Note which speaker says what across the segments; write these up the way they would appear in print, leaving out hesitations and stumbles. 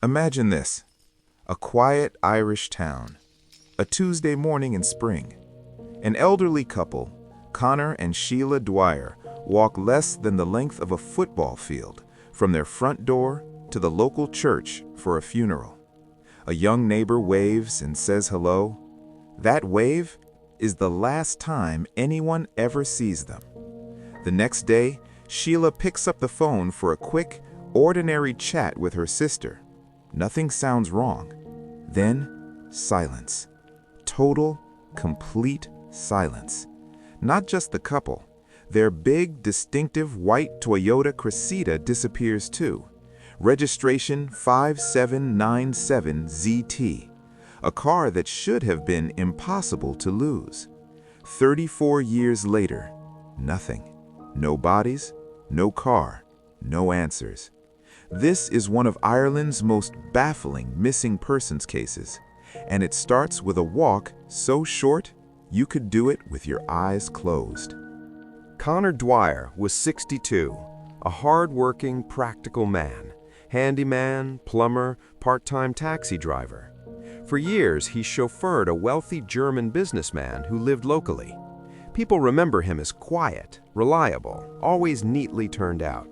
Speaker 1: Imagine this: a quiet Irish town, a Tuesday morning in spring. An elderly couple, Conor and Sheila Dwyer, walk less than the length of a football field from their front door to the local church for a funeral. A young neighbor waves and says hello. That wave is the last time anyone ever sees them. The next day, Sheila picks up the phone for a quick, ordinary chat with her sister. Nothing sounds wrong. Then, silence. Total, complete silence. Not just the couple. Their big, distinctive white Toyota Cressida disappears too. Registration 5797ZT. A car that should have been impossible to lose. 34 years later, nothing. No bodies, no car, no answers. This is one of Ireland's most baffling missing persons cases, and it starts with a walk so short you could do it with your eyes closed.
Speaker 2: Conor Dwyer was 62, a hard-working, practical man, handyman, plumber, part-time taxi driver. For years, he chauffeured a wealthy German businessman who lived locally. People remember him as quiet, reliable, always neatly turned out.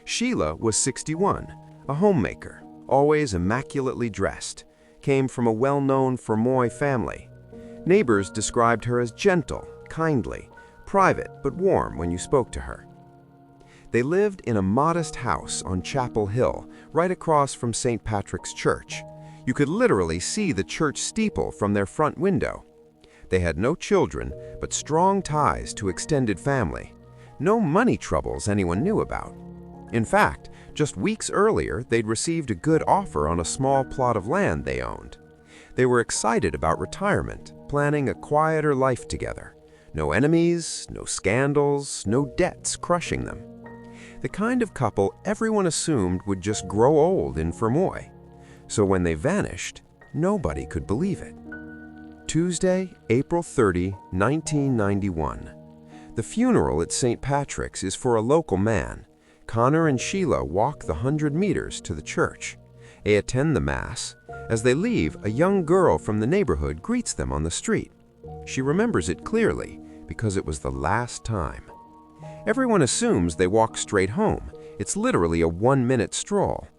Speaker 2: Sheila was 61, a homemaker, always immaculately dressed, came from a well-known Fermoy family. Neighbors described her as gentle, kindly, private but warm when you spoke to her. They lived in a modest house on Chapel Hill, right across from St. Patrick's Church. You could literally see the church steeple from their front window. They had no children, but strong ties to extended family. No money troubles anyone knew about. In fact, just weeks earlier, they'd received a good offer on a small plot of land they owned. They were excited about retirement, planning a quieter life together. No enemies, no scandals, no debts crushing them. The kind of couple everyone assumed would just grow old in Fermoy. So when they vanished, nobody could believe it. Tuesday, April 30, 1991. The funeral at St. Patrick's is for a local man. Conor and Sheila walk the 100 meters to the church. They attend the Mass. As they leave, a young girl from the neighborhood greets them on the street. She remembers it clearly because it was the last time. Everyone assumes they walk straight home. It's literally a 1-minute stroll.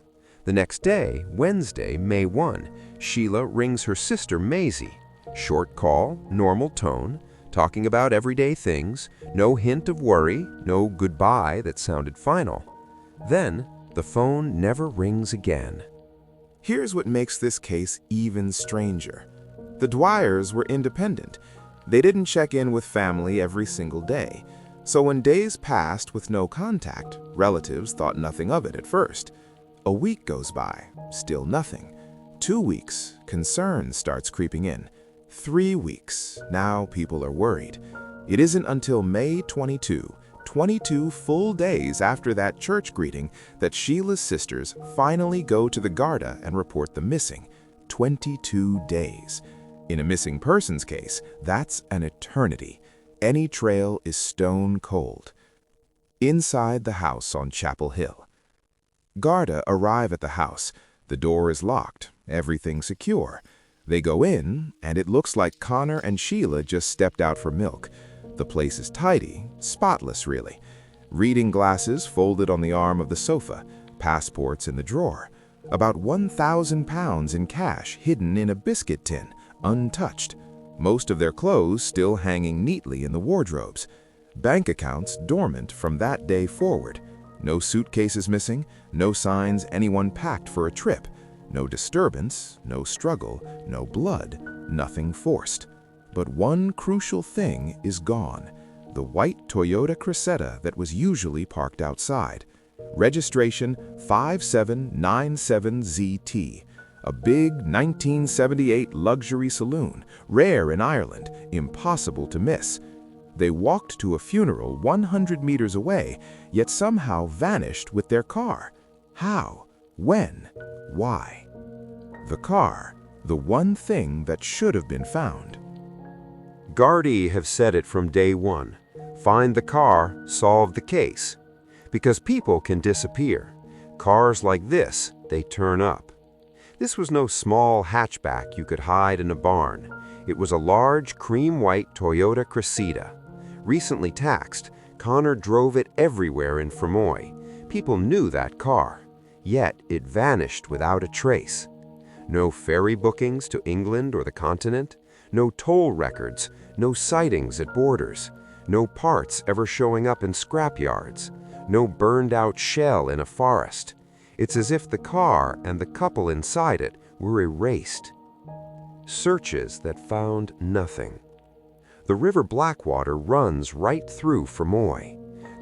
Speaker 2: The next day, Wednesday, May 1, Sheila rings her sister Maisie. Short call, normal tone, talking about everyday things, no hint of worry, no goodbye that sounded final. Then, the phone never rings again.
Speaker 1: Here's what makes this case even stranger. The Dwyers were independent. They didn't check in with family every single day. So when days passed with no contact, relatives thought nothing of it at first. A week goes by, still nothing. 2 weeks, concern starts creeping in. 3 weeks, now people are worried. It isn't until May 22 full days after that church greeting, that Sheila's sisters finally go to the Garda and report them missing. 22 days. In a missing persons case, that's an eternity. Any trail is stone cold. Inside the house on Chapel Hill. Garda arrive at the house. The door is locked, everything secure. They go in, and it looks like Conor and Sheila just stepped out for milk. The place is tidy, spotless really. Reading glasses folded on the arm of the sofa, passports in the drawer. About £1,000 in cash hidden in a biscuit tin, untouched. Most of their clothes still hanging neatly in the wardrobes. Bank accounts dormant from that day forward. No suitcases missing, no signs anyone packed for a trip. No disturbance, no struggle, no blood, nothing forced. But one crucial thing is gone. The white Toyota Cressida that was usually parked outside. Registration 5797ZT. A big 1978 luxury saloon, rare in Ireland, impossible to miss. They walked to a funeral 100 meters away, yet somehow vanished with their car. How? When? Why? The car, the one thing that should have been found.
Speaker 2: Gardaí have said it from day one. Find the car, solve the case. Because people can disappear. Cars like this, they turn up. This was no small hatchback you could hide in a barn. It was a large, cream-white Toyota Cressida. Recently taxed, Conor drove it everywhere in Fermoy. People knew that car. Yet it vanished without a trace. No ferry bookings to England or the continent, no toll records, no sightings at borders, no parts ever showing up in scrapyards, no burned-out shell in a forest. It's as if the car and the couple inside it were erased. Searches that found nothing. The River Blackwater runs right through Fermoy.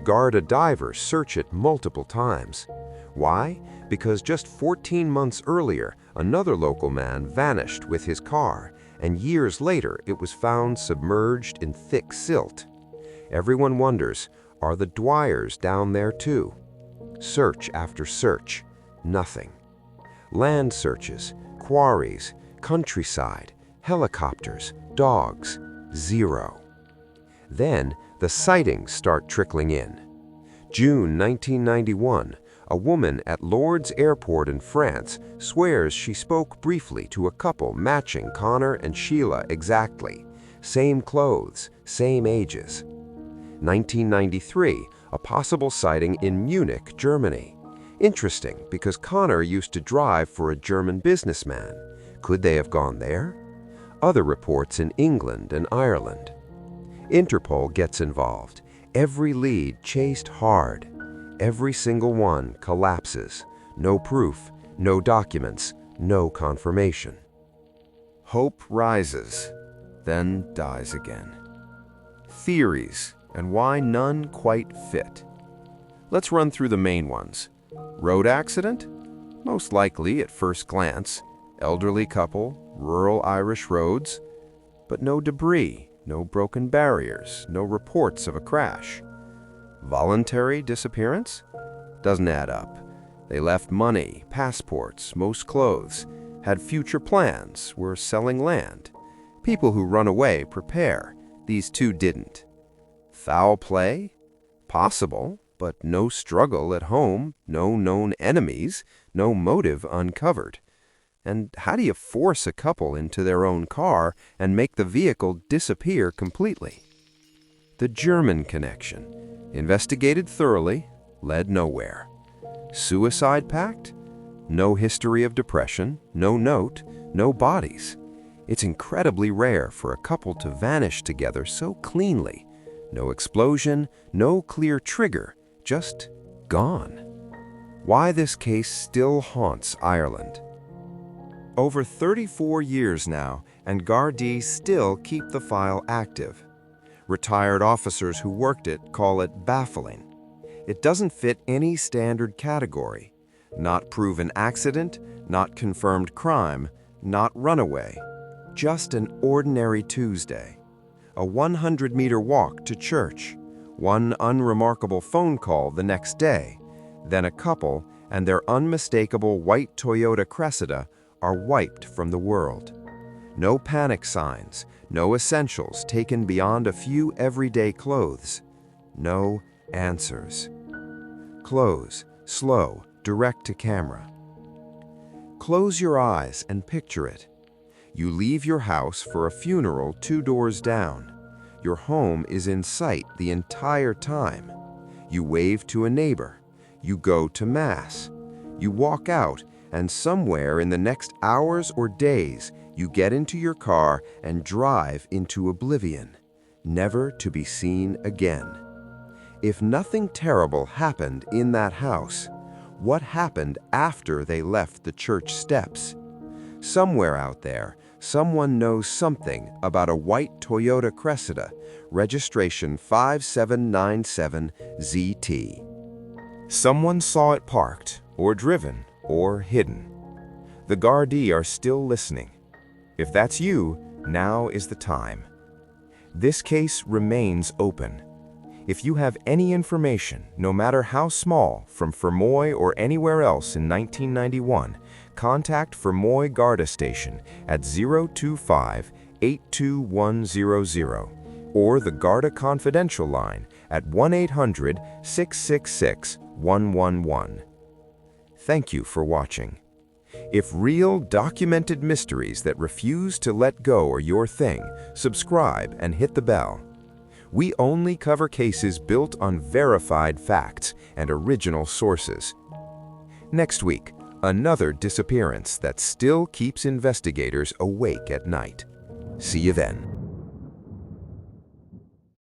Speaker 2: Garda divers search it multiple times. Why? Because just 14 months earlier, another local man vanished with his car, and years later it was found submerged in thick silt. Everyone wonders, are the Dwyers down there too? Search after search, nothing. Land searches, quarries, countryside, helicopters, dogs, zero. Then the sightings start trickling in. June 1991, a woman at Lourdes Airport in France swears she spoke briefly to a couple matching Conor and Sheila exactly. Same clothes, same ages. 1993, a possible sighting in Munich, Germany. Interesting, because Conor used to drive for a German businessman. Could they have gone there? Other reports in England and Ireland. Interpol gets involved. Every lead chased hard. Every single one collapses. No proof, no documents, no confirmation.
Speaker 1: Hope rises, then dies again. Theories, and why none quite fit. Let's run through the main ones. Road accident? Most likely at first glance. Elderly couple, rural Irish roads. But no debris, no broken barriers, no reports of a crash. Voluntary disappearance? Doesn't add up. They left money, passports, most clothes, had future plans, were selling land. People who run away prepare. These two didn't. Foul play? Possible, but no struggle at home, no known enemies, no motive uncovered. And how do you force a couple into their own car and make the vehicle disappear completely? The German connection. Investigated thoroughly, led nowhere. Suicide pact? No history of depression, no note, no bodies. It's incredibly rare for a couple to vanish together so cleanly. No explosion, no clear trigger, just gone. Why this case still haunts Ireland. Over 34 years now, and Gardaí still keep the file active. Retired officers who worked it call it baffling. It doesn't fit any standard category. Not proven accident, not confirmed crime, not runaway. Just an ordinary Tuesday. A 100-meter walk to church. One unremarkable phone call the next day. Then a couple and their unmistakable white Toyota Cressida are wiped from the world. No panic signs, no essentials taken beyond a few everyday clothes. No answers. Close, slow, direct to camera. Close your eyes and picture it. You leave your house for a funeral 2 doors down. Your home is in sight the entire time. You wave to a neighbor. You go to Mass. You walk out, and somewhere in the next hours or days, you get into your car and drive into oblivion, never to be seen again. If nothing terrible happened in that house, what happened after they left the church steps? Somewhere out there, someone knows something about a white Toyota Cressida, registration 5797ZT. Someone saw it parked, or driven, or hidden. The Gardaí are still listening. If that's you, now is the time. This case remains open. If you have any information, no matter how small, from Fermoy or anywhere else in 1991, contact Fermoy Garda Station at 025-82100 or the Garda Confidential line at 1-800-666-111. Thank you for watching.
Speaker 2: If real, documented mysteries that refuse to let go are your thing, subscribe and hit the bell. We only cover cases built on verified facts and original sources. Next week, another disappearance that still keeps investigators awake at night. See you then.